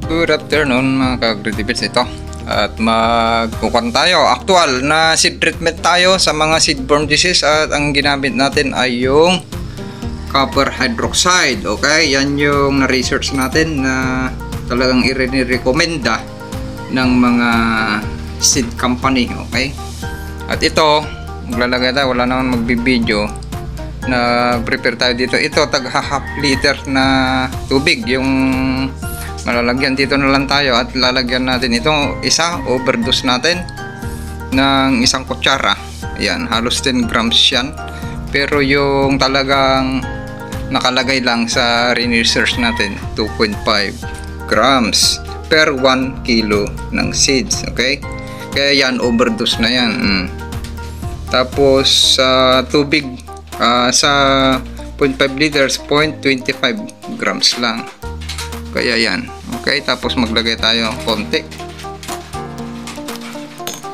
Good afternoon mga ka-agritibits, ito at magkukuhan tayo actual na seed treatment tayo sa mga seedborne disease, at ang ginamit natin ay yung copper hydroxide. Okay, yan yung na-research natin na talagang i-recommenda ng mga seed company. Okay, at ito maglalagay tayo, wala naman magbibideo, na prepare tayo dito. Ito tag half liter na tubig yung malalagyan. Dito na lang tayo at lalagyan natin itong isa, overdose natin ng isang kutsara. Ayan, halos 10 grams yan, pero yung talagang nakalagay lang sa research natin 2.5 grams per 1 kilo ng seeds. Okay, kaya yan, overdose na yan. Tapos tubig sa 0.5 liters 0.25 grams lang, kaya yan. Okay, tapos maglagay tayo konti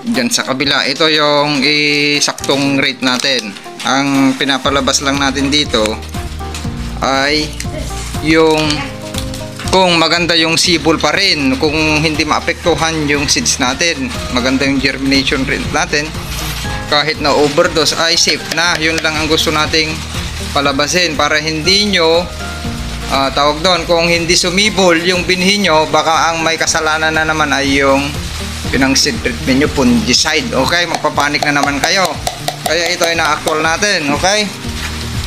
dyan sa kabila. Ito yung isaktong rate natin. Ang pinapalabas lang natin dito ay yung kung maganda yung sibol pa rin, kung hindi maapektuhan yung seeds natin, maganda yung germination rate natin, kahit na overdose ay safe na. Yun lang ang gusto nating palabasin, para hindi nyo tawag doon, kung hindi sumibol yung binhi nyo, baka ang may kasalanan na naman ay yung pinang seed treatment nyo, fungicide. Okay, magpapanik na naman kayo. Kaya ito ay na-actual natin. Okay,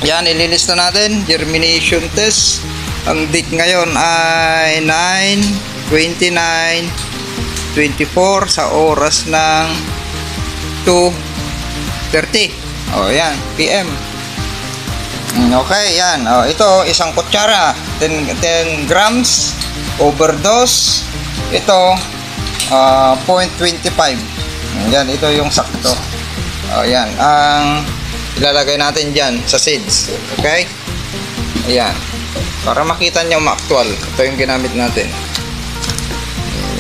yan, ililista natin. Germination test, ang date ngayon ay 9/29/24 sa oras ng 2:30 yan PM. Okay, yan. Ito, isang kutsara, 10 grams, overdose. Ito, 0.25. Yan, ito yung sakto. Yan, ang ilalagay natin dyan sa seeds. Okay? Ayan. Para makita nyo ma-actual, ito yung ginamit natin.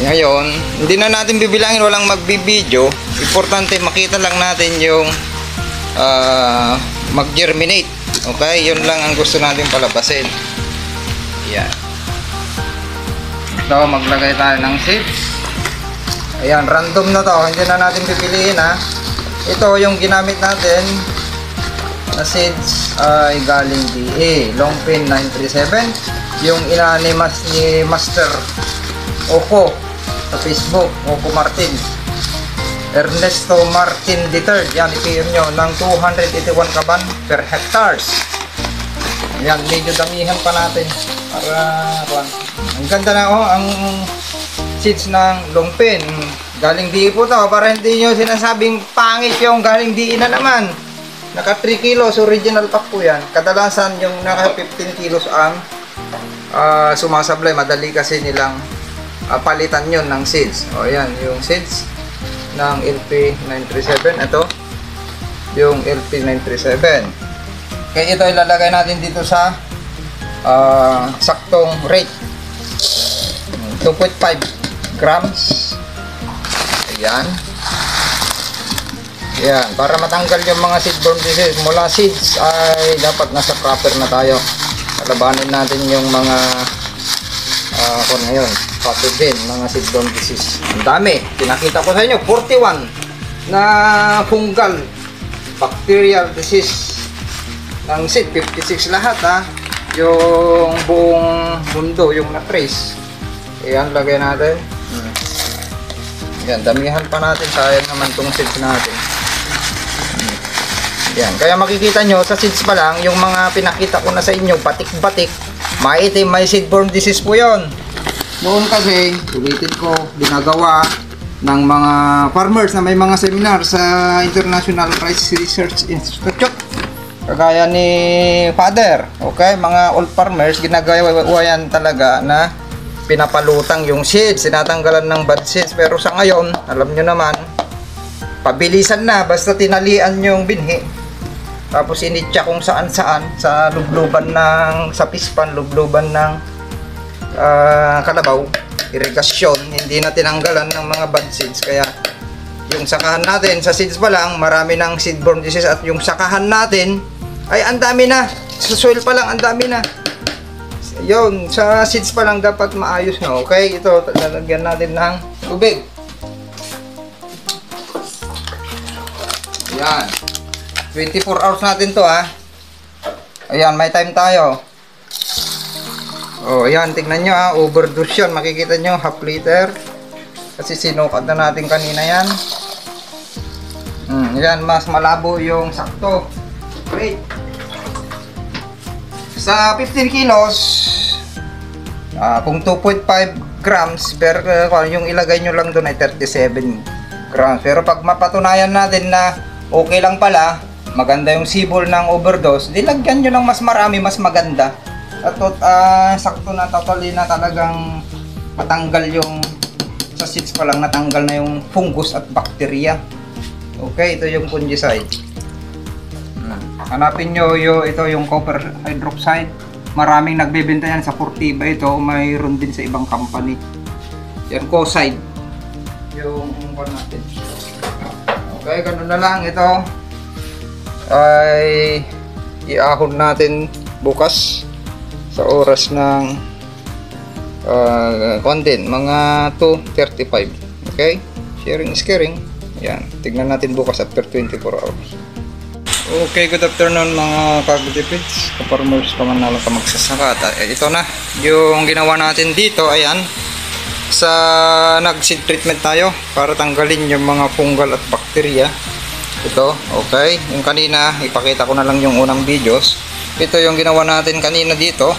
Ngayon, hindi na natin bibilangin, walang magbibideo. Importante, makita lang natin yung mag-germinate. Okay, yun lang ang gusto natin palabasin. Ayan. Ito, maglagay tayo ng seeds. Ayan, random na to, hindi na natin pipiliin ha. Ito yung ginamit natin na seeds ay galing DA Longpin 937. Yung inanimas ni Master Oko sa Facebook, Oko Martin, Ernesto Martin III. Yan, i-PM nyo ng 281 kaban per hectares. Yan, medyo damihan pa natin para ang ganda na ang seeds ng Longpin. Galing DE po to, para hindi nyo sinasabing pangit yung galing DE na naman. Naka 3 kilos original pack po yan. Kadalasan yung naka 15 kilos ang sumasablay. Madali kasi nilang palitan yun ng seeds. O yan, yung seeds ng LP937. Ito yung LP937. Kaya ito ilalagay natin dito sa saktong rate 2.5 grams. Ayan. Ayan, para matanggal yung mga seedborne disease mula seeds ay dapat nasa proper na tayo. Palabanin natin yung mga kung ngayon pathogen, mga seedborne disease. Ang dami, pinakita ko sa inyo 41 na fungal bacterial disease ng seed, 56 lahat ha, yung buong mundo yung na-trace. Ayan, lagay natin. Ayan, damihan pa natin, sayang naman tong seeds natin. Ayan, kaya makikita nyo sa seeds pa lang, yung mga pinakita ko na sa inyo, batik-batik, maitim, may seedborne disease po yon. Noon kasi, ulitin ko, ginagawa ng mga farmers na may mga seminar sa International Rice Research Institute, kagaya ni Father. Okay, mga old farmers, ginagawa yan talaga na pinapalutang yung seeds, sinatanggalan ng bad seeds. Pero sa ngayon, alam nyo naman, pabilisan na, basta tinalian yung binhi, tapos initya kung saan-saan, sa lubluban ng, sa pispan, lubluban ng kalabaw, irigasyon, hindi na tinanggalan ng mga bad seeds. Kaya yung sakahan natin, sa seeds pa lang, marami ng seedborne disease, at yung sakahan natin ay ang dami na, sa soil pa lang ang dami na. Yun, sa seeds pa lang dapat maayos na. Okay, ito lalagyan natin ng tubig. Yan. 24 hours natin to ha. Ayan, may time tayo. Oh, ayan, tingnan nyo ha. Overdose yan. Makikita nyo, half liter. Kasi sinukat na natin kanina yan. Ayan, mas malabo yung sakto. Wait. Sa 15 kilos, kung 2.5 grams per, yung ilagay nyo lang doon ay 37 grams. Pero pag mapatunayan natin na okay lang pala, maganda yung sibol ng overdose, dilagyan nyo lang mas marami, mas maganda. At sakto na, totally na talagang matanggal yung, sa seeds pa lang natanggal na yung fungus at bacteria. Okay, ito yung fungicide. Hanapin nyo ito yung copper hydroxide. Maraming nagbebenta yan sa Fortiva ito. Mayroon din sa ibang company. Yan, Coside. Yung one natin. Okay, ganun na lang. Ito ay iahon natin bukas sa oras ng content, mga 2:35. Okay? Sharing is caring. Yan, tignan natin bukas after 24 hours. Okay, good afternoon mga kagutipids, ka-farmers, kamanala, ka-magsasaka. Ito na, yung ginawa natin dito, ayan, sa nag-seed treatment tayo para tanggalin yung mga fungal at bacteria. Ito, okay, yung kanina, ipakita ko na lang yung unang videos. Ito yung ginawa natin kanina dito,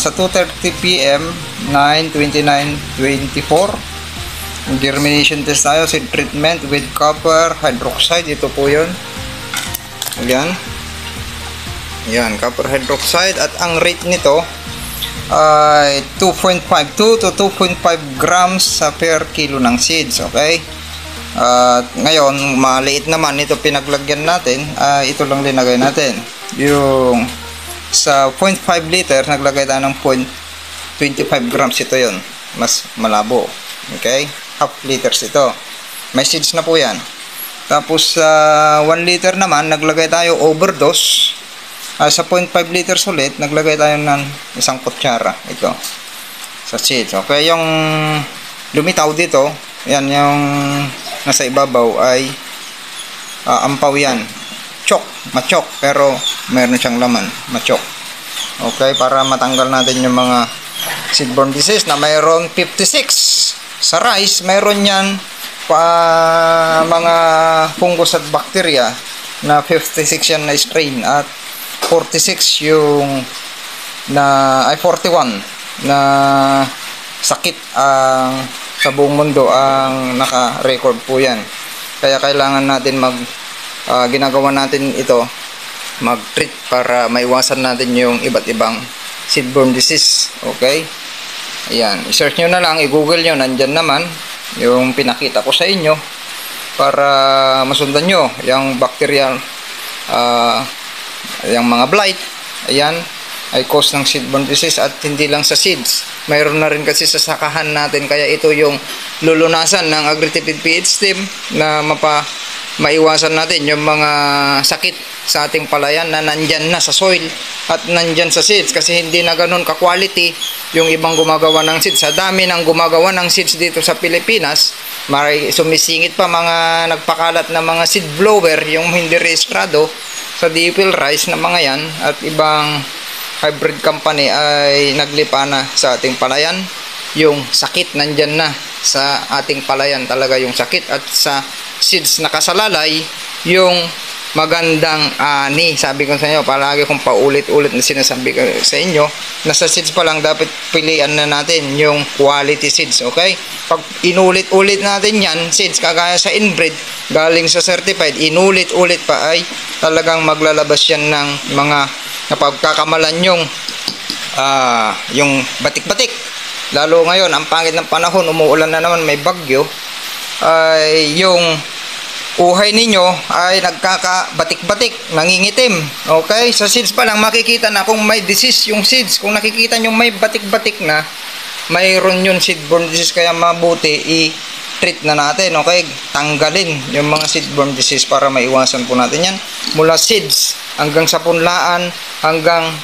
sa 2:30 PM, 9/29/24. Germination test tayo, seed treatment with copper hydroxide. Ito po yun. Ayan. Ayan, copper hydroxide. At ang rate nito ay 2.52 to 2.5 grams per kilo ng seeds. Okay. Ngayon, maliit naman ito pinaglagyan natin. Ito lang linagay natin. Yung sa 0.5 liter, naglagay tayo ng 0.25 grams. Ito yun. Mas malabo. Okay. Half liters ito. May seeds na po yan. Tapos sa 1 liter naman, naglagay tayo overdose. Sa 0.5 liters ulit, naglagay tayo ng isang kutsara. Ito. Sa seeds. Okay, yung lumitaw dito, yan yung nasa ibabaw ay ampaw yan. Chok. Machok. Pero meron siyang laman. Machok. Okay, para matanggal natin yung mga seedborne disease na mayroon 56. Sa rice, mayroon yan mga fungus at bacteria na 56 yan na strain at 46 yung ay 41 na sakit sa buong mundo ang naka-record po yan. Kaya kailangan natin ginagawa natin ito, mag-treat para maiwasan natin yung iba't ibang seedborne disease. Okay? Ayan, i-search nyo na lang, i-google nyo, nandyan naman yung pinakita ko sa inyo para masundan nyo yung bacterial, yung mga blight. Ayan, ay cause ng seedborne disease at hindi lang sa seeds. Mayroon na rin kasi sa sakahan natin, kaya ito yung lulunasan ng AgriTipid PH team na maiwasan natin yung mga sakit sa ating palayan na nandyan na sa soil at nandyan sa seeds, kasi hindi na ganun ka-quality yung ibang gumagawa ng seeds. Sa dami ng gumagawa ng seeds dito sa Pilipinas, sumisingit pa mga nagpakalat na mga seed blower, yung hindi rehistrado sa DPL Rice na mga yan at ibang hybrid company ay naglipa na sa ating palayan. Yung sakit nandyan na sa ating palayan talaga, yung sakit, at sa seeds nakasalalay yung magandang ani. Sabi ko sa inyo, palagi kong paulit-ulit na sinasabi ko sa inyo, na sa seeds pa lang dapat pilian na natin yung quality seeds. Okay? Pag inulit-ulit natin yan, seeds kagaya sa inbreed, galing sa certified, inulit-ulit pa, ay talagang maglalabas yan ng mga napagkakamalan yung batik-batik. Lalo ngayon, ang pangit ng panahon, umuulan na naman, may bagyo, ay yung uhay ninyo ay nagkakabatik-batik, nangingitim. Okay? Sa seeds pa lang makikita na kung may disease yung seeds. Kung nakikita nyo may batik-batik na, mayroon yun seedborne disease, kaya mabuti i-treat na natin. Okay? Tanggalin yung mga seedborne disease para maiwasan po natin yan. Mula seeds hanggang sa punlaan, hanggang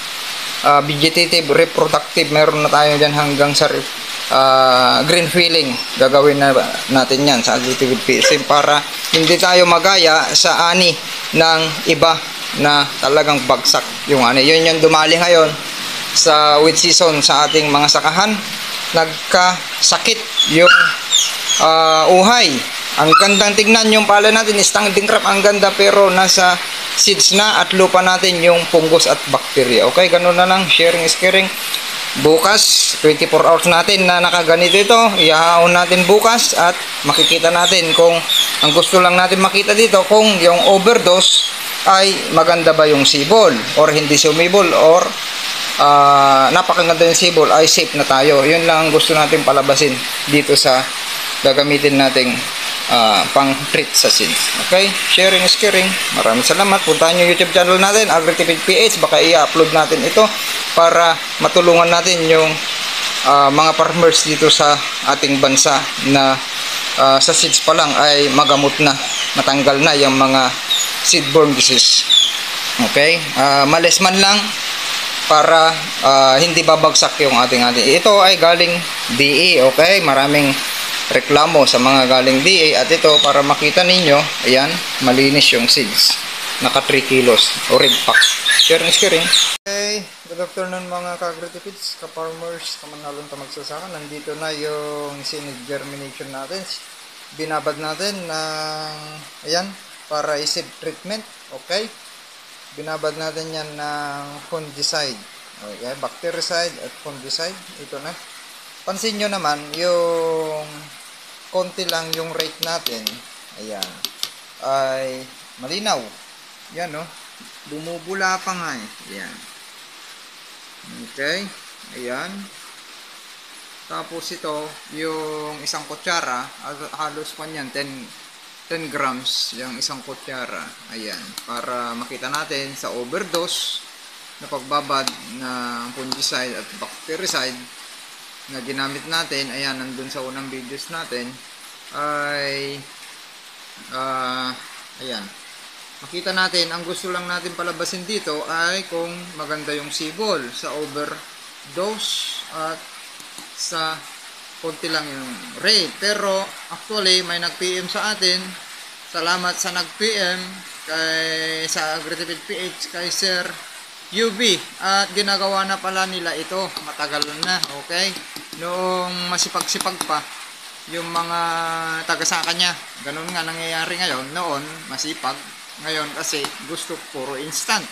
vegetative, reproductive, meron na tayo dyan hanggang sa green filling. Gagawin na natin yan sa agriculture PSM para hindi tayo magaya sa ani ng iba na talagang bagsak yung ani. Yun yung dumali ngayon sa wheat season sa ating mga sakahan. Nagkasakit yung uhay. Ang gandang tignan yung pala natin, standing crop, ang ganda, pero nasa seeds na at lupa natin yung fungus at bacteria. Okay, ganun na lang, sharing is caring. Bukas, 24 hours natin na nakaganito ito, ihahaon natin bukas at makikita natin kung ang gusto lang natin makita dito, kung yung overdose ay maganda ba yung sibol or hindi sumibol, or napakaganda yung sibol, ay safe na tayo. Yun lang ang gusto natin palabasin dito sa gagamitin nating pang treat sa seeds. Okay, sharing is caring. Maraming salamat. Puntahan yung YouTube channel natin, Agritipid PH. Baka i-upload natin ito para matulungan natin yung mga farmers dito sa ating bansa na sa seeds pa lang ay magamot na, matanggal na yung mga seedborne disease. Okay, males man lang para hindi babagsak yung ating. Ito ay galing DA. Okay, maraming reklamo sa mga galing DA, at ito para makita ninyo, ayan, malinis yung seeds, naka 3 kilos o red pack. Sharing is caring. Okay, good afternoon mga ka-agritipids, ka-farmers, kamanalong magsasaka. Nandito na yung seed germination natin, binabad natin ng ayan, para i-seed treatment. Okay, binabad natin yan ng fungicide, okay, bactericide at fungicide. Ito na, pansin nyo naman yung konti lang yung rate natin, ayan, ay malinaw. Yan, no, bumubula pa nga eh. Ayan. Okay, ayan. Tapos ito, yung isang kutsara, halos pa niyan 10 grams yung isang kutsara. Ayan, para makita natin sa overdose na pagbabad ng fungicide at bactericide na ginamit natin. Ayan, nandun sa unang videos natin ay ayan, makita natin, ang gusto lang natin palabasin dito ay kung maganda yung sibol sa overdose at sa konti lang yung rate. Pero actually may nag-PM sa atin, salamat sa nag-PM sa Agritipid PH kay Sir UV, at ginagawa na pala nila ito matagal na. Okay, noong masipag-sipag pa yung mga taga-saka niya, ganun nga nangyayari ngayon. Noon masipag, ngayon kasi gusto puro instant.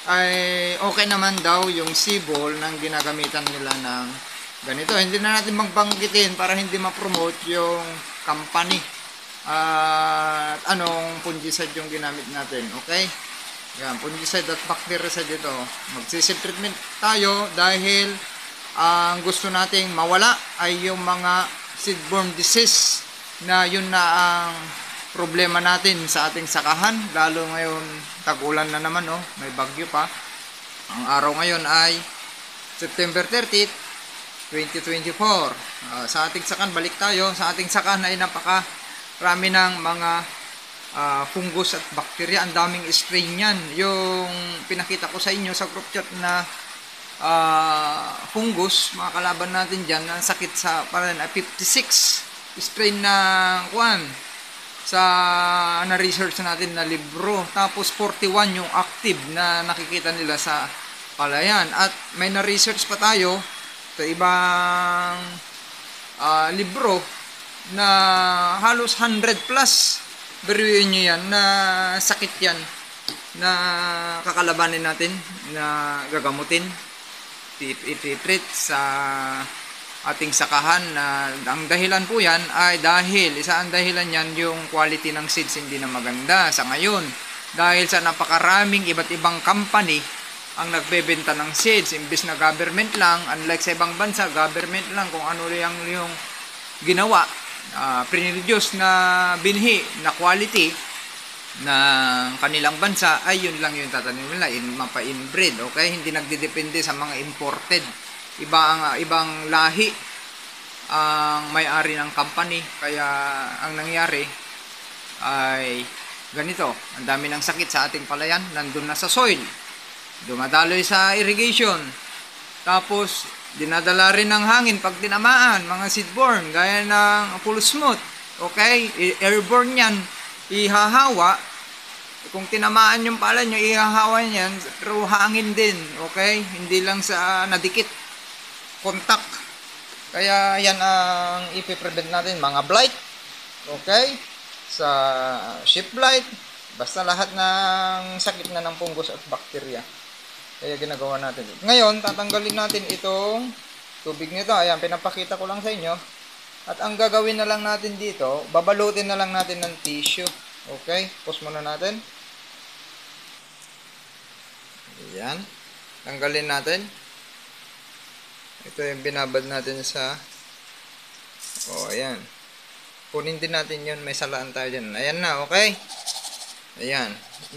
Ay okay naman daw yung sibol ng ginagamitan nila ng ganito. Hindi na natin magbanggitin para hindi ma-promote yung company at anong fungicide yung ginamit natin. Okay, yan, fungicide at bactericide ito. Mag-seed treatment tayo dahil ang gusto nating mawala ay yung mga seedborne disease na yun na ang problema natin sa ating sakahan. Lalo ngayon, tag-ulan na naman, oh, may bagyo pa. Ang araw ngayon ay September 30th, 2024. Sa ating sakan, balik tayo. Sa ating sakan ay napakarami ng mga fungus at bacteria. Ang daming strain yan. Yung pinakita ko sa inyo sa group chat na fungus, mga kalaban natin dyan, ang sakit sa parang 56 strain na kuwan sa na-research natin na libro. Tapos 41 yung active na nakikita nila sa palayan. At may na-research pa tayo sa ibang libro na halos 100 plus. Biruin nyo yan na sakit yan na kakalabanin natin, na gagamutin, ititreat sa ating sakahan. Na ang dahilan po yan ay dahil, isa ang dahilan yan, yung quality ng seeds hindi na maganda sa ngayon. Dahil sa napakaraming iba't ibang company ang nagbebenta ng seeds, imbis na government lang, unlike sa ibang bansa, government lang kung ano yung ginawa, pre-reduce na binhi na quality na kanilang bansa, ay yun lang yung tatanim nila, mapa-inbreed. Okay, hindi nagdidepende sa mga imported. Ibang lahi ang may-ari ng company. Kaya ang nangyari ay ganito, ang dami ng sakit sa ating palayan, nandun na sa soil. dumadaloy sa irrigation. Tapos, dinadala rin ng hangin pag tinamaan, mga seedborne, gaya ng full smooth. Okay? Airborne yan, ihahawa. Kung tinamaan yung pala nyo, ihahawa yan through hangin din. Okay? Hindi lang sa nadikit. Contact. Kaya yan ang ipiprevent natin, mga blight. Okay? Sa sheep blight. Basta lahat ng sakit na ng fungus at bacteria. Kaya ginagawa natin. Ngayon, tatanggalin natin itong tubig nito. Ayan, pinapakita ko lang sa inyo. At ang gagawin na lang natin dito, babalutin na lang natin ng tissue. Okay? Pause muna natin. Ayan. Tanggalin natin. Ito yung binabad natin sa... ayan. Kunin din natin yun. May salaan tayo dyan. Ayan na, okay? Ayan.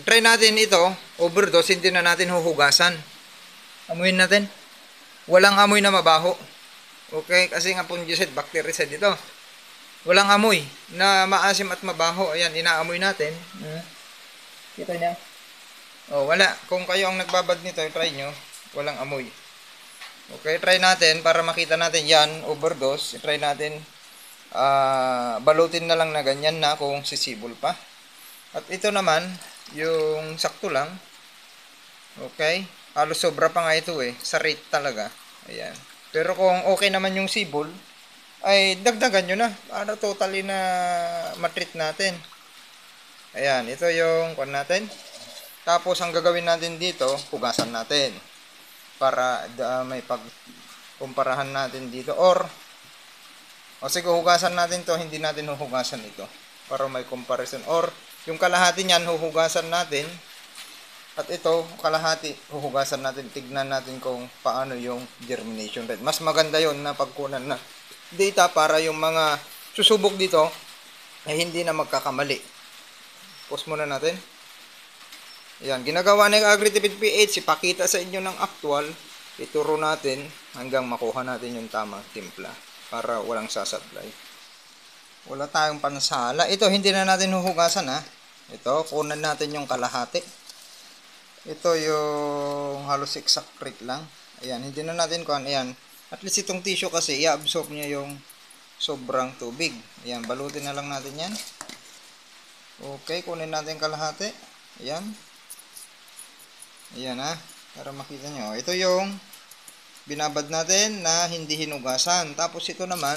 Try natin ito. Overdose, hindi na natin huhugasan. Amuin natin. Walang amoy na mabaho. Okay? Kasi nga fungicide, bactericide ito. Walang amoy na maasim at mabaho. Ayan, inaamoy natin. Kita niya? Wala. Kung kayo ang nagbabad nito, try nyo. Walang amoy. Okay, try natin para makita natin yan. Overdose. Try natin. Balutin na lang na ganyan na kung sisibol pa. At ito naman, yung sakto lang. Okay? Halos sobra pa nga ito eh. Sa rate talaga. Ayan. Pero kung okay naman yung sibol, ay dagdagan nyo na. Para totally na matreat natin. Ayan. Ito yung kwan natin. Tapos ang gagawin natin dito, hugasan natin. Para may pagkumparahan natin dito. O sige, hugasan natin to. Hindi natin huhugasan ito. Para may comparison. Or, yung kalahati niyan, huhugasan natin. At ito, kalahati, huhugasan natin. Tignan natin kung paano yung germination rate. Mas maganda yon na pagkunan na data para yung mga susubok dito ay hindi na magkakamali. Pause muna natin. Ayan, ginagawa ng Agritipid PH, ipakita sa inyo ng actual. Ituro natin hanggang makuha natin yung tamang timpla para walang sasablay. Wala tayong pansala. Ito, hindi na natin huhugasan ha. Ito, kunan natin yung kalahati. Ito yung halos exact rate lang. Ayan, hindi na natin kuhan. Ayan, at least itong tissue kasi, i-absorb niya yung sobrang tubig. Ayan, balutin na lang natin yan. Okay, kunin natin kalahati. Ayan. Ayan ha, para makita nyo. Ito yung binabad natin na hindi hinugasan. Tapos ito naman,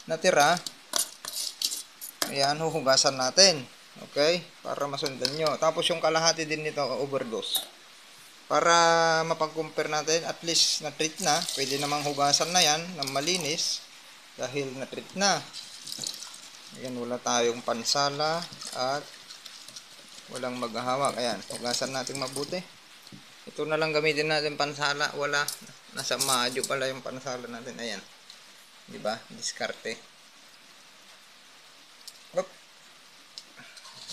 natira. Ayan, huhugasan natin. Okay? Para masundan nyo. Tapos yung kalahati din nito, overdose. Para mapag-compare natin, at least na-treat na. Pwede namang hugasan na yan ng malinis. Dahil na-treat na. Ayan, wala tayong pansala. At walang maghahawak. Ayan, hugasan natin mabuti. Ito na lang gamitin natin pansala. Wala. Nasa maadyo pala yung pansala natin. Ayan. Diba? Diskarte.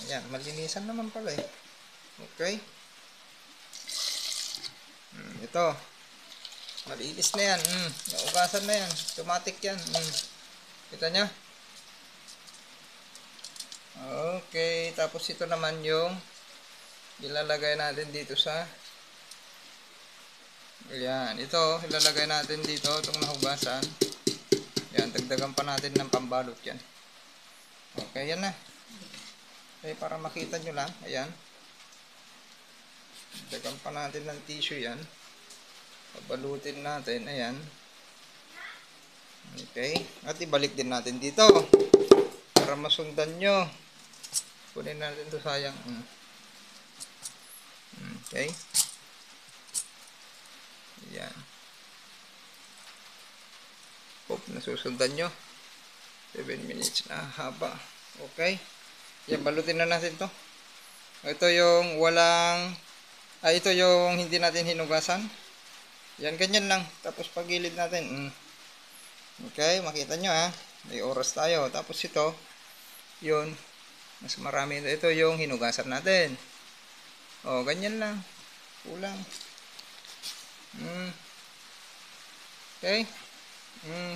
Ayan, malinisan naman pala eh. Okay. Ito. Malinis na yan. Naugasan na yan. Automatic yan. Kita nyo? Okay. Tapos ito naman yung ilalagay natin dito sa... Ayan. Ito, ilalagay natin dito. Itong nahugasan. Ayan, dagdagan pa natin ng pambalot yan. Okay, yan na. Okay, para makita nyo lang, ayan. Dagan pa natin ng tissue yan. Pabalutin natin, ayan. Okay, at ibalik din natin dito. Para masundan nyo. Kunin natin ito, sayang. Okay. Ayan. Hope nasusundan nyo. 7 minutes na haba. Okay. Yan, balutin na natin to. Ito yung walang... ito yung hindi natin hinugasan. Yan, ganyan lang. Tapos pagilid natin. Okay, makita nyo ha. May oras tayo. Tapos ito, yun. Mas marami. Ito yung hinugasan natin. Ganyan lang. Kulang. Okay.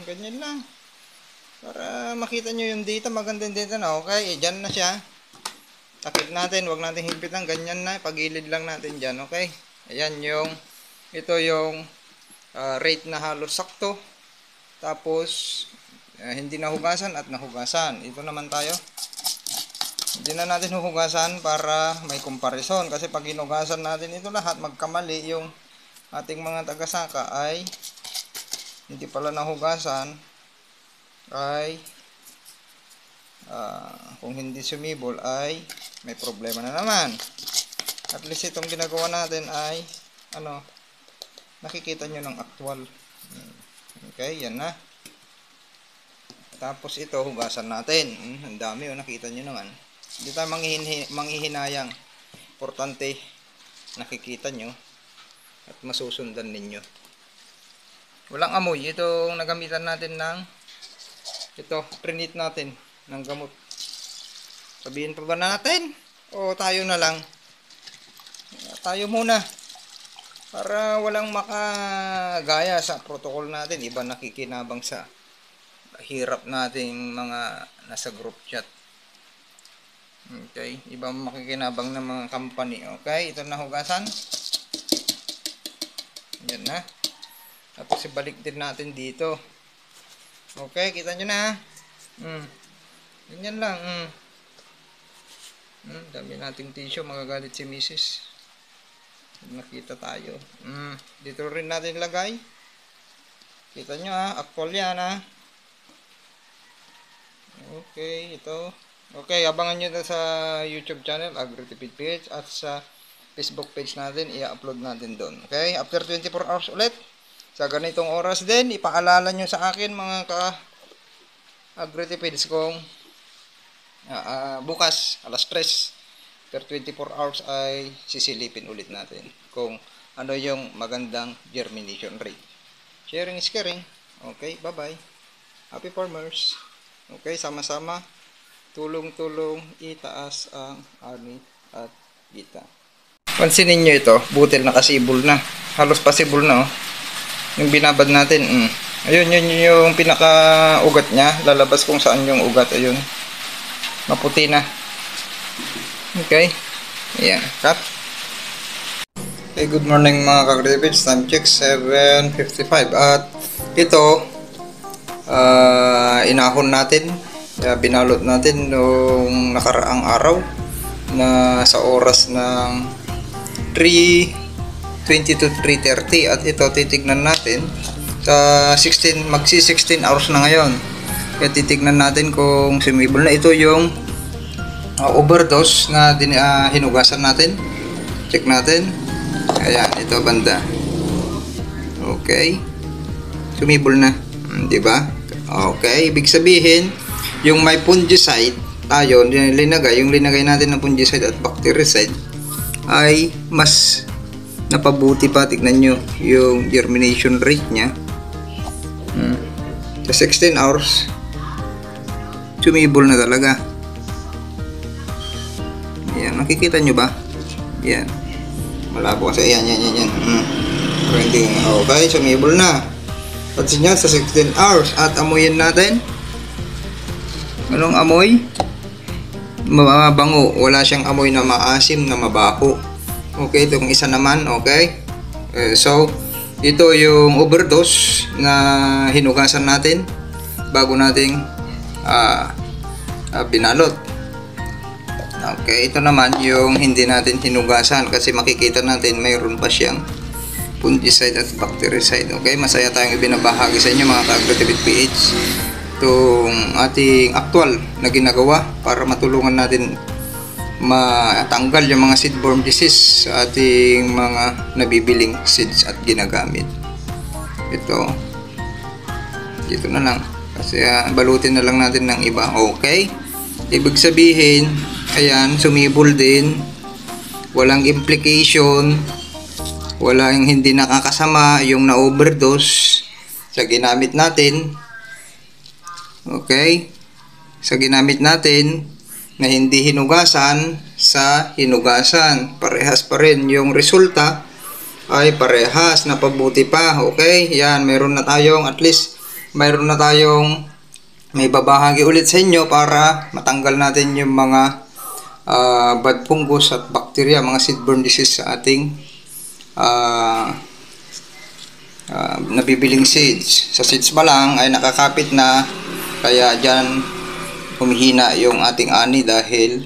Ganyan lang. Para makita nyo yung data, magandang data na. Okay, dyan na siya. Takip natin, wag natin higpitan. Ganyan na, pagilid lang natin dyan. Okay. Ayan ito yung rate na halos sakto. Tapos, hindi nahugasan at nahugasan. Ito naman tayo. Hindi na natin huhugasan para may comparison. Kasi pag hinugasan natin ito lahat, magkamali yung ating mga tagasaka ay hindi pala nahugasan, ay kung hindi sumibol ay may problema na naman. At least itong ginagawa natin ay nakikita nyo ng actual. Okay, yan na. Tapos ito, hugasan natin. Ang dami, nakita nyo naman. Hindi tayo manghihinayang. Importante, nakikita nyo at masusundan ninyo. Walang amoy. Itong nagamitan natin prinit natin ng gamot. Sabihin pa ba natin? O tayo na lang? Tayo muna. Para walang makagaya sa protocol natin. Iba nakikinabang sa hirap nating mga nasa group chat. Okay, iba makikinabang ng mga company. Okay, ito na hugasan. Yan na. Tapos ibalik din natin dito. Okay, kita nyo na. Ganyan lang. Dami nating tissue, magagalit si Mrs. Nakita tayo. Dito rin natin lagay. Kita nyo actual yan Okay, ito. Okay, abangan nyo na sa YouTube channel, AgriTipid PH, at sa Facebook page natin, i-upload natin doon. Okay, after 24 hours ulit, sa ganitong oras din, ipaalala nyo sa akin mga ka-AgriTipids kung bukas, alas 3, after 24 hours ay sisilipin ulit natin kung ano yung magandang germination rate. Sharing is caring. Okay, bye-bye. Happy farmers. Okay, sama-sama. Tulong-tulong itaas ang ani at kita. Pansinin nyo ito, butil na kasibol na. Halos pasibol na yung binabad natin. Ayun, yun yung pinaka-ugat niya. Lalabas kung saan yung ugat. Ayun. Maputi na. Okay. Ayan, cut. Okay, good morning mga ka-AgriTipids. Time check, 7:55. At ito, inahon natin. Binalot natin noong nakaraang araw na sa oras ng 3:20 to 3:30 at ito titignan natin sa 16 hours na ngayon. Kaya titignan natin kung sumibol na. Ito yung overdose na hinugasan natin. Check natin. Ayan, ito banda. Okay. Sumibol na, 'di ba? Okay, ibig sabihin yung may fungicide tayo, yung linagay natin ng fungicide at bactericide ay mas napabuti pa. Tignan nyo yung germination rate nya sa 16 hours sumibol na talaga. Yan, nakikita nyo ba? Yan, malabo kasi yan. Okay, sumibol na at sinya sa 16 hours at amuyin natin. Anong amoy? Mabango. Wala siyang amoy na maasim, na mabaho. Okay, itong isa naman. Okay. So, ito yung overdose na hinugasan natin bago nating binalot. Okay, ito naman yung hindi natin hinugasan kasi makikita natin mayroon pa siyang fungicide at bactericide. Okay, masaya tayong ibinabahagi sa inyo mga ka-AgriTipid PH itong ating actual na ginagawa para matulungan natin matanggal yung mga seedborne disease sa ating mga nabibiling seeds at ginagamit. Ito, dito na lang kasi balutin na lang natin ng iba. Okay, ibig sabihin ayan, sumibol din, walang implication, walang hindi nakakasama yung na-overdose sa ginamit natin. Okay, sa ginamit natin na hindi hinugasan sa hinugasan, parehas pa rin yung resulta, ay parehas, napabuti pa. Okay, yan, meron na tayong at least mayroon na tayong may babahagi ulit sa inyo para matanggal natin yung mga bad fungus at bacteria, mga seedborne disease sa ating ah, nabibiling seeds. Sa seeds pa lang ay nakakapit na, kaya dyan humihina yung ating ani dahil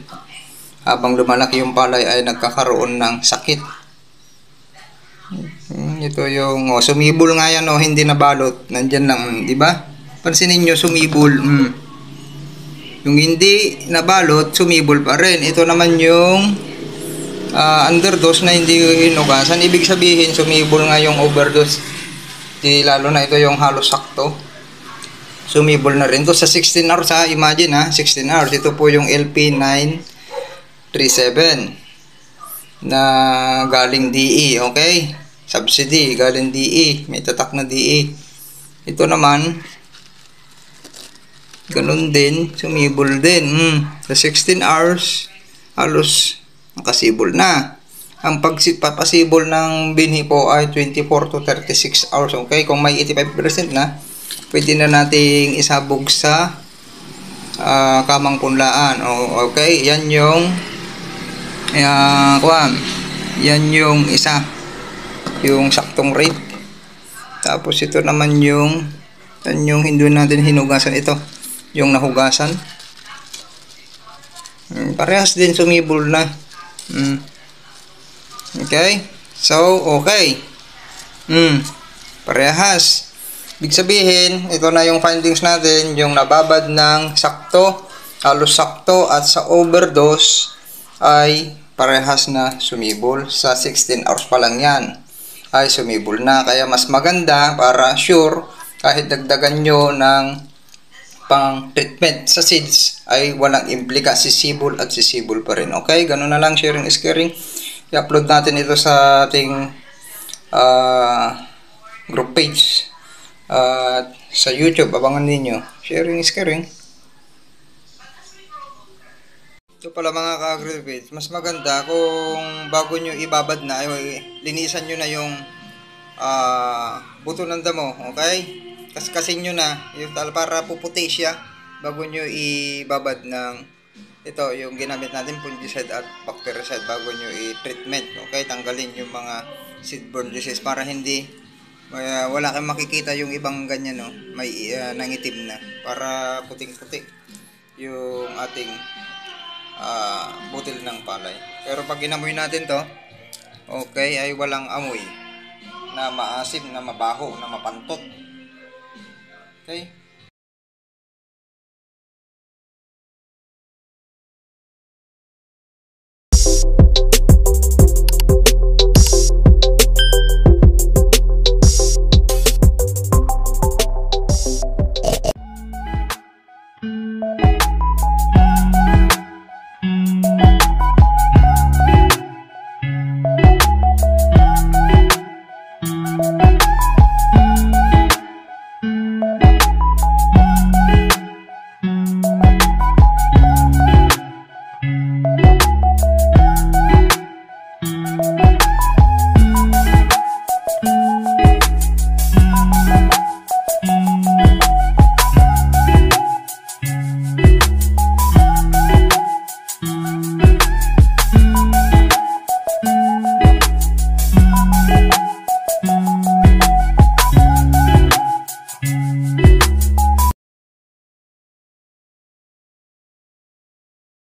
habang lumalaki yung palay ay nagkakaroon ng sakit. Ito yung sumibol nga yan, hindi nabalot, nandyan lang, di ba? Pansinin nyo, sumibol. Yung hindi nabalot, sumibol pa rin. Ito naman yung underdose na hindi hinugasan. Ibig sabihin, sumibol nga yung overdose. Lalo na ito yung halos sakto. Sumibol na rin. Ito sa 16 hours ha. Imagine ha, 16 hours. Ito po yung LP937 na galing DE. Okay? Subsidy, galing DE. May tatak na DE. Ito naman, ganun din. Sumibol din. Sa 16 hours, halos nakasibol na. Ang pagpapasibol ng binhi po ay 24 to 36 hours. Okay? Kung may 85% na, pwede na nating isabog sa kamang punlaan. Okay? Yan yung yan yung isa. Yung saktong rate. Tapos ito naman yung hindi natin hinugasan. Ito. Yung nahugasan. Parehas din sumibol na. Okay? So, okay. Parehas. Ibig sabihin, ito na yung findings natin, yung nababad ng sakto, halos sakto, at sa overdose ay parehas na sumibol. Sa 16 hours pa lang yan ay sumibol na. Kaya mas maganda para sure, kahit dagdagan nyo ng pang treatment sa seeds ay walang implika, sisibol at sisibol pa rin. Okay? Ganun na lang, sharing is caring. I-upload natin ito sa ating group page at sa YouTube. Abangan ninyo. Sharing is caring. Ito pala mga ka-agri-page, mas maganda kung bago nyo ibabad na, ay linisan nyo na yung buto ng damo. Okay? Kaskasin nyo na yung para puputi siya bago nyo ibabad ng ito, yung ginamit natin fungicide at bactericide bago nyo i-treatment. Okay? Tanggalin yung mga seedborne disease para hindi wala kang makikita yung ibang ganyan, may nangitim na, para puting-puti yung ating butil ng palay. Pero pag inamoy natin to, okay, ay walang amoy na maasim, na mabaho, na mapantot. Okay?